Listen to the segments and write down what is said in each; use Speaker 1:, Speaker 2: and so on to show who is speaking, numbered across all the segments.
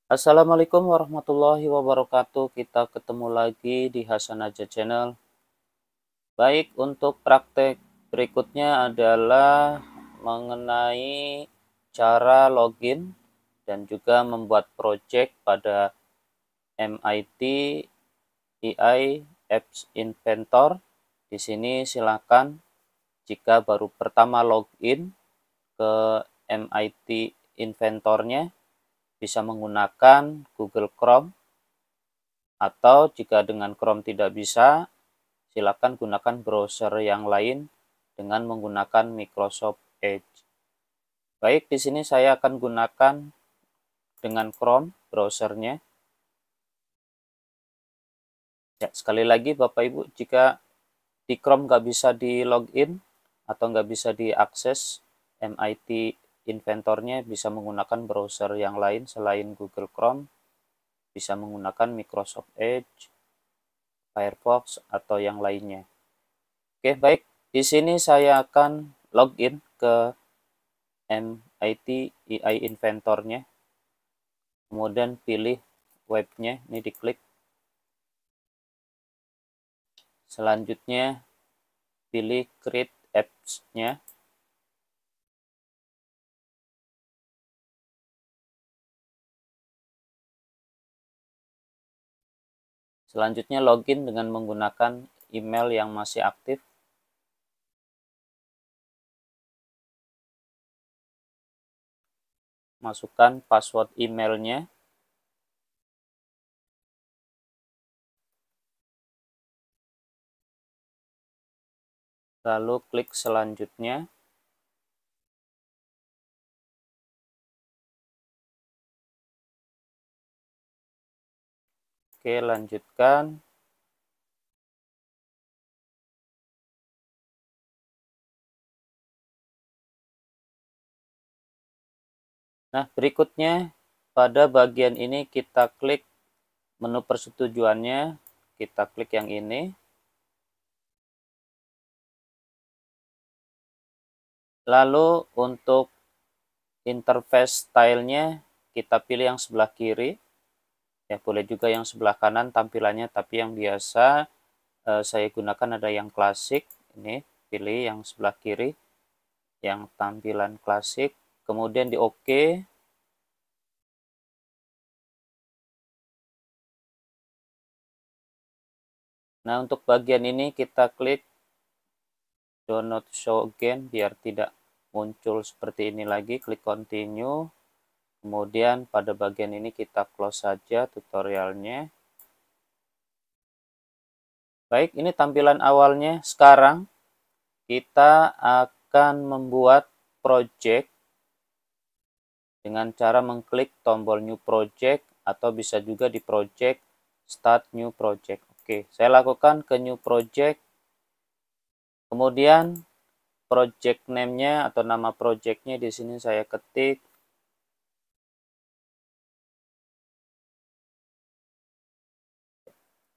Speaker 1: Assalamualaikum warahmatullahi wabarakatuh. Kita ketemu lagi di Hasan Aja Channel. Baik, untuk praktek berikutnya adalah mengenai cara login dan juga membuat project pada MIT EI Apps Inventor. Di sini silakan jika baru pertama login ke MIT Inventornya bisa menggunakan Google Chrome, atau jika dengan Chrome tidak bisa, silakan gunakan browser yang lain dengan menggunakan Microsoft Edge. Baik, di sini saya akan gunakan dengan Chrome browsernya. Ya, sekali lagi Bapak Ibu, jika di Chrome nggak bisa di login atau nggak bisa diakses MIT Inventornya, bisa menggunakan browser yang lain selain Google Chrome, bisa menggunakan Microsoft Edge, Firefox, atau yang lainnya. Oke, baik. Di sini saya akan login ke MIT EI Inventornya. Kemudian pilih webnya, ini diklik. Selanjutnya pilih create apps-nya. Selanjutnya login dengan menggunakan email yang masih aktif. Masukkan password emailnya. Lalu klik selanjutnya. Oke, lanjutkan. Nah, berikutnya pada bagian ini kita klik menu persetujuannya. Kita klik yang ini. Lalu untuk interface stylenya kita pilih yang sebelah kiri. Ya, boleh juga yang sebelah kanan tampilannya, tapi yang biasa saya gunakan ada yang klasik. Ini pilih yang sebelah kiri, yang tampilan klasik. Kemudian di OK. Nah, untuk bagian ini kita klik do not show again biar tidak muncul seperti ini lagi. Klik continue. Kemudian pada bagian ini kita close saja tutorialnya. Baik, ini tampilan awalnya. Sekarang kita akan membuat project dengan cara mengklik tombol new project, atau bisa juga di project start new project. Oke, saya lakukan ke new project. Kemudian project name-nya atau nama project-nya di sini saya ketik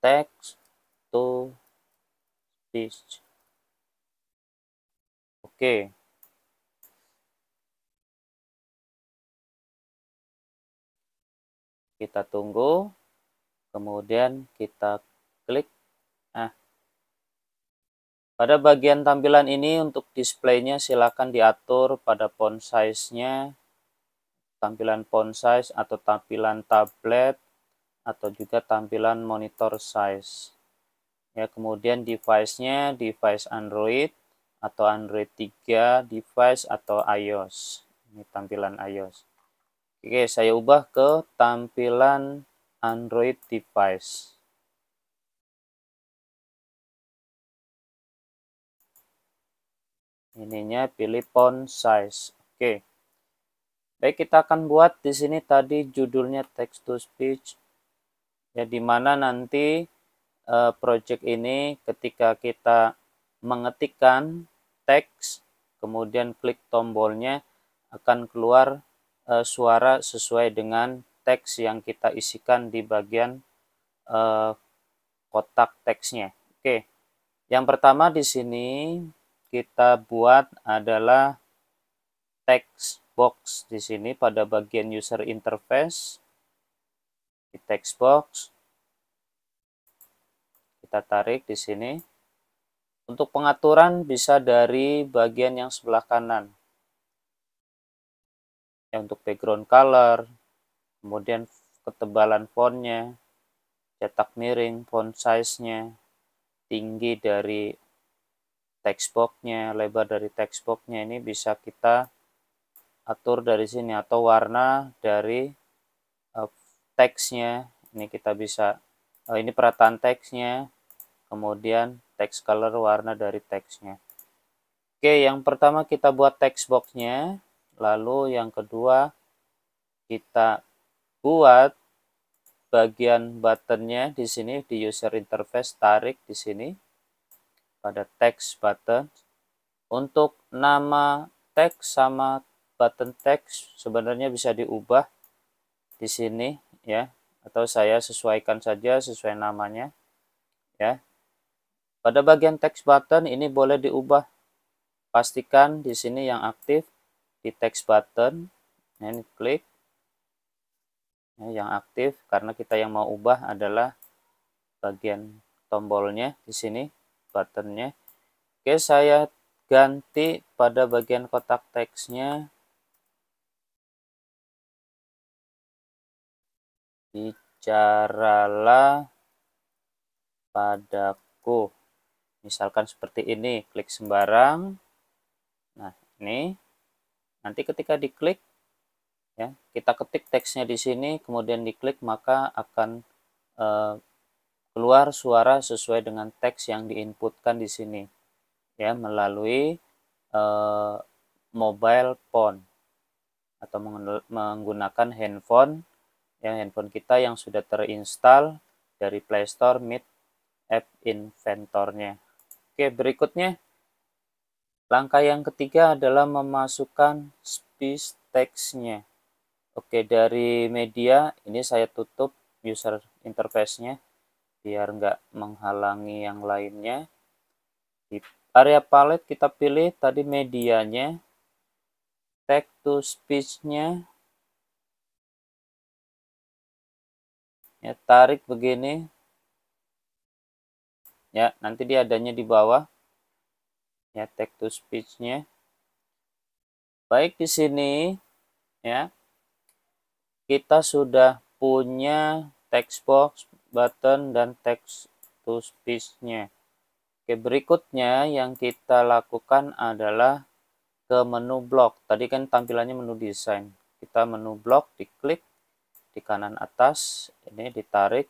Speaker 1: text to speech. Oke. Kita tunggu. Kemudian kita klik. Nah, pada bagian tampilan ini untuk displaynya silakan diatur pada font size-nya, tampilan font size atau tampilan tablet, atau juga tampilan monitor size. Ya, kemudian device-nya device Android atau Android 3 device atau iOS. Ini tampilan iOS. Oke, saya ubah ke tampilan Android device. Ininya pilih font size. Oke. Baik, kita akan buat di sini tadi judulnya text to speech. Ya, di mana nanti project ini ketika kita mengetikkan teks, kemudian klik tombolnya, akan keluar suara sesuai dengan teks yang kita isikan di bagian kotak teksnya. Oke. Yang pertama di sini kita buat adalah text box di sini pada bagian user interface. di text box. Kita tarik di sini. Untuk pengaturan bisa dari bagian yang sebelah kanan. Ya, untuk background color, kemudian ketebalan fontnya, cetak miring, font size-nya, tinggi dari text box-nya, lebar dari text box-nya, ini bisa kita atur dari sini, atau warna dari teksnya. Ini kita bisa, ini perataan teksnya, kemudian text color, warna dari teksnya. Oke, yang pertama kita buat text box-nya, lalu yang kedua kita buat bagian buttonnya di sini di user interface, tarik di sini pada text button. Untuk nama text sama button text sebenarnya bisa diubah di sini ya, atau saya sesuaikan saja sesuai namanya ya. Pada bagian text button ini boleh diubah. Pastikan di sini yang aktif di text button. Nah, ini klik yang aktif, karena kita yang mau ubah adalah bagian tombolnya di sini, buttonnya. Oke, saya ganti pada bagian kotak teksnya. Bicaralah padaku. Misalkan seperti ini, klik sembarang. Nah, ini nanti ketika diklik ya, kita ketik teksnya di sini, kemudian diklik, maka akan keluar suara sesuai dengan teks yang diinputkan di sini ya, melalui mobile phone atau menggunakan handphone ya, handphone kita yang sudah terinstall dari Play Store Meet App Inventor-nya. Oke, berikutnya langkah yang ketiga adalah memasukkan speech text-nya. Oke, dari media ini saya tutup user interface-nya biar nggak menghalangi yang lainnya. Di area palette kita pilih tadi medianya, text to speech-nya, ya, tarik begini, ya, nanti dia adanya di bawah, ya, text to speech-nya. Baik, di sini, ya, kita sudah punya text box, button, dan text to speech-nya. Oke, berikutnya yang kita lakukan adalah ke menu blok. Tadi kan tampilannya menu desain. Kita menu blok, diklik di kanan atas, ini ditarik.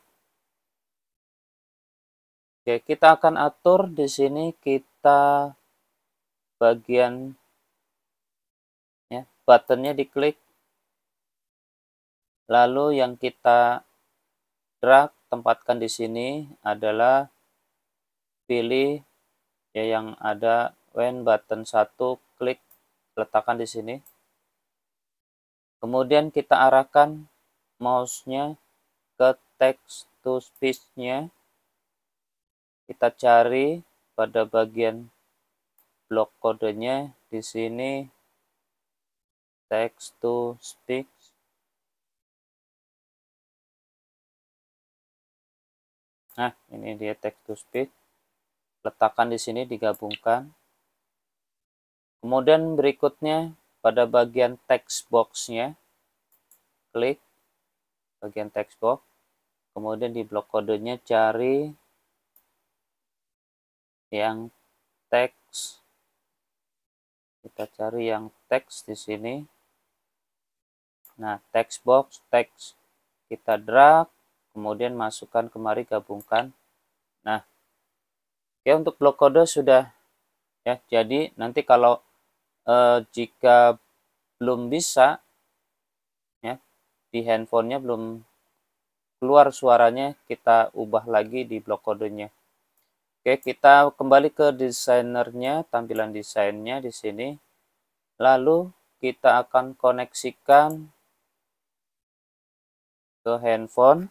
Speaker 1: Oke, kita akan atur di sini, kita bagian ya, buttonnya diklik. Lalu yang kita drag, tempatkan di sini adalah pilih ya yang ada when button 1, klik, letakkan di sini. Kemudian kita arahkan mouse-nya ke text to speech-nya. Kita cari pada bagian blok kodenya di sini text to speech. Nah, ini dia text to speech. Letakkan di sini, digabungkan. Kemudian berikutnya pada bagian text box-nya, klik bagian text box. Kemudian di blok kodenya cari yang teks. Kita cari yang teks di sini. Nah, text box, teks. Kita drag, kemudian masukkan kemari, gabungkan. Nah, ya, untuk blok kode sudah ya. Jadi nanti kalau jika belum bisa ya, di handphonenya belum keluar suaranya, kita ubah lagi di blok kodenya. Oke, kita kembali ke desainernya, tampilan desainnya di sini. Lalu kita akan koneksikan ke handphone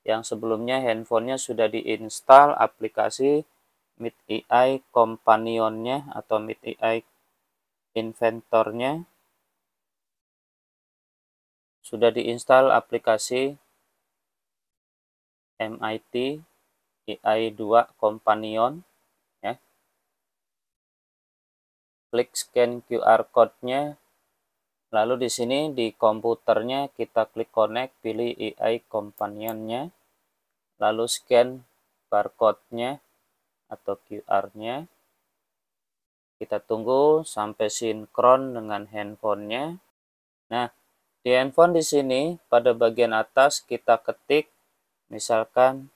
Speaker 1: yang sebelumnya handphonenya sudah diinstal aplikasi Meet AI Companion-nya atau Meet AI Inventor-nya. Sudah diinstal aplikasi MIT AI2 Companion ya. Klik scan QR code-nya. Lalu di sini di komputernya kita klik connect, pilih AI Companion-nya. Lalu scan barcode-nya atau QR-nya. Kita tunggu sampai sinkron dengan handphonenya. Nah, di handphone di sini pada bagian atas kita ketik misalkan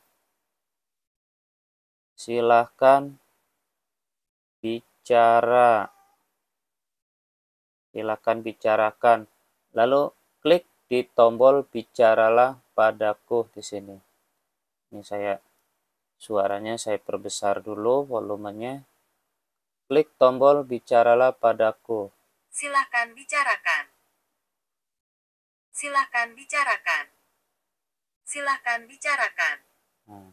Speaker 1: silahkan bicara. Silakan bicarakan. Lalu klik di tombol bicaralah padaku di sini. Ini suaranya saya perbesar dulu volumenya. Klik tombol bicaralah padaku.
Speaker 2: Silakan bicarakan. Silakan bicarakan. Silakan bicarakan.
Speaker 1: Nah,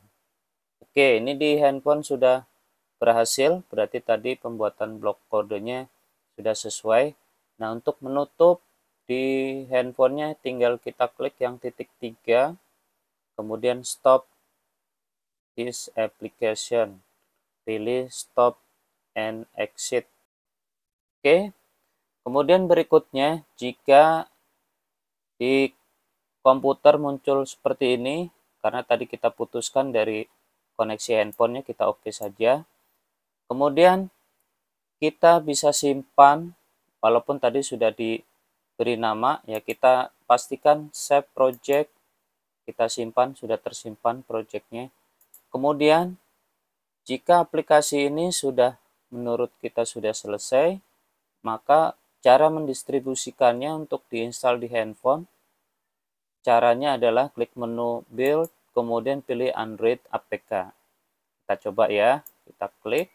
Speaker 1: oke, ini di handphone sudah berhasil. Berarti tadi pembuatan blok kodenya sudah sesuai. Nah, untuk menutup di handphonenya tinggal kita klik yang titik 3. Kemudian stop this application. Pilih stop and exit. Oke. Kemudian berikutnya, jika di komputer muncul seperti ini, karena tadi kita putuskan dari koneksi handphonenya, kita oke saja. Kemudian kita bisa simpan, walaupun tadi sudah diberi nama, ya kita pastikan save project, kita simpan, sudah tersimpan projectnya. Kemudian, jika aplikasi ini sudah menurut kita sudah selesai, maka cara mendistribusikannya untuk diinstal di handphone, caranya adalah klik menu build, kemudian pilih Android APK. Kita coba ya, kita klik.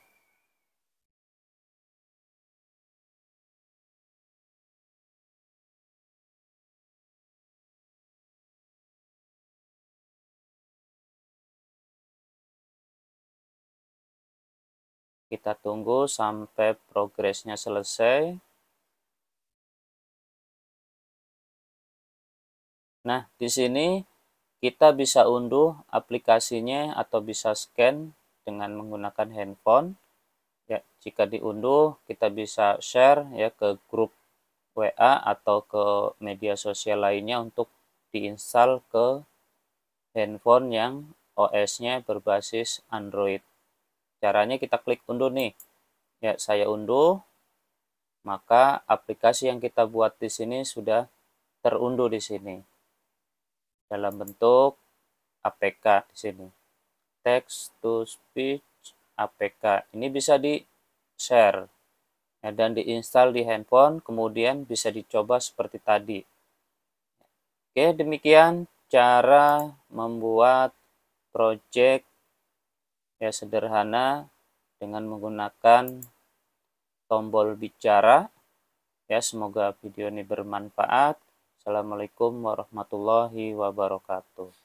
Speaker 1: Kita tunggu sampai progresnya selesai. Nah, di sini kita bisa unduh aplikasinya atau bisa scan dengan menggunakan handphone. Ya, jika diunduh, kita bisa share ya ke grup WA atau ke media sosial lainnya untuk diinstal ke handphone yang OS-nya berbasis Android. Caranya kita klik unduh nih. Ya, saya unduh. Maka aplikasi yang kita buat di sini sudah terunduh di sini. Dalam bentuk APK di sini. Text to speech APK. Ini bisa di-share ya, dan diinstal di handphone, kemudian bisa dicoba seperti tadi. Oke, demikian cara membuat project ya sederhana dengan menggunakan tombol bicara. Ya, semoga video ini bermanfaat. Assalamualaikum warahmatullahi wabarakatuh.